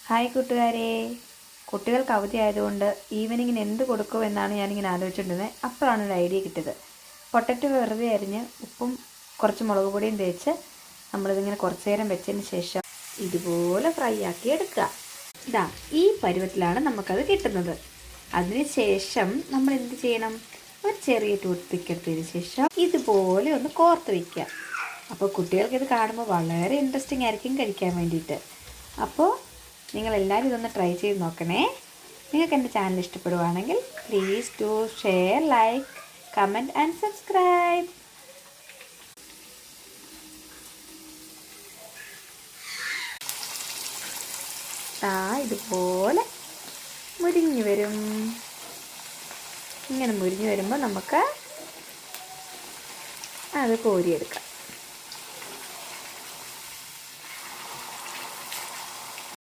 Hi കൂട്ടുകാരെ, കുട്ടികൾക്ക് അവധി ആയതുകൊണ്ട് ഈവനിങ്ങിന് എന്ത് കൊടുക്കുമെന്നാണ് ഞാനിങ്ങനെ ആലോചിച്ചുകൊണ്ടിരുന്നത്. അപ്പോഴാണ് ഒരു ഐഡിയ കിട്ടിയത്. പൊട്ടറ്റോ വെറുതെ അരിഞ്ഞ് ഉപ്പും കുറച്ച് മുളക് പൊടിയും തേച്ച് നമ്മളിതിങ്ങനെ കുറച്ച് നേരം വെച്ചതിന് ശേഷം ഇതുപോലെ ഫ്രൈ ആക്കി എടുക്കുക. ഇതാ ഈ പരുവത്തിലാണ് നമുക്കത് കിട്ടുന്നത്. അതിന് ശേഷം നമ്മൾ എന്ത് ചെയ്യണം? ഒരു ചെറിയ ടൂത്ത് പിക്ക് എടുത്തതിന് ശേഷം ഇതുപോലെ ഒന്ന് കോർത്ത് വയ്ക്കുക. അപ്പോൾ കുട്ടികൾക്ക് ഇത് കാണുമ്പോൾ വളരെ ഇൻട്രസ്റ്റിംഗ് ആയിരിക്കും കഴിക്കാൻ വേണ്ടിയിട്ട്. അപ്പോൾ നിങ്ങളെല്ലാവരും ഇതൊന്ന് ട്രൈ ചെയ്ത് നോക്കണേ. നിങ്ങൾക്ക് എൻ്റെ ചാനൽ ഇഷ്ടപ്പെടുവാണെങ്കിൽ please do share, like, comment and subscribe. ഇതുപോലെ മുരിഞ്ഞു വരും. ഇങ്ങനെ മുരിഞ്ഞു വരുമ്പോൾ നമുക്ക് അത് കോരിയെടുക്കാം.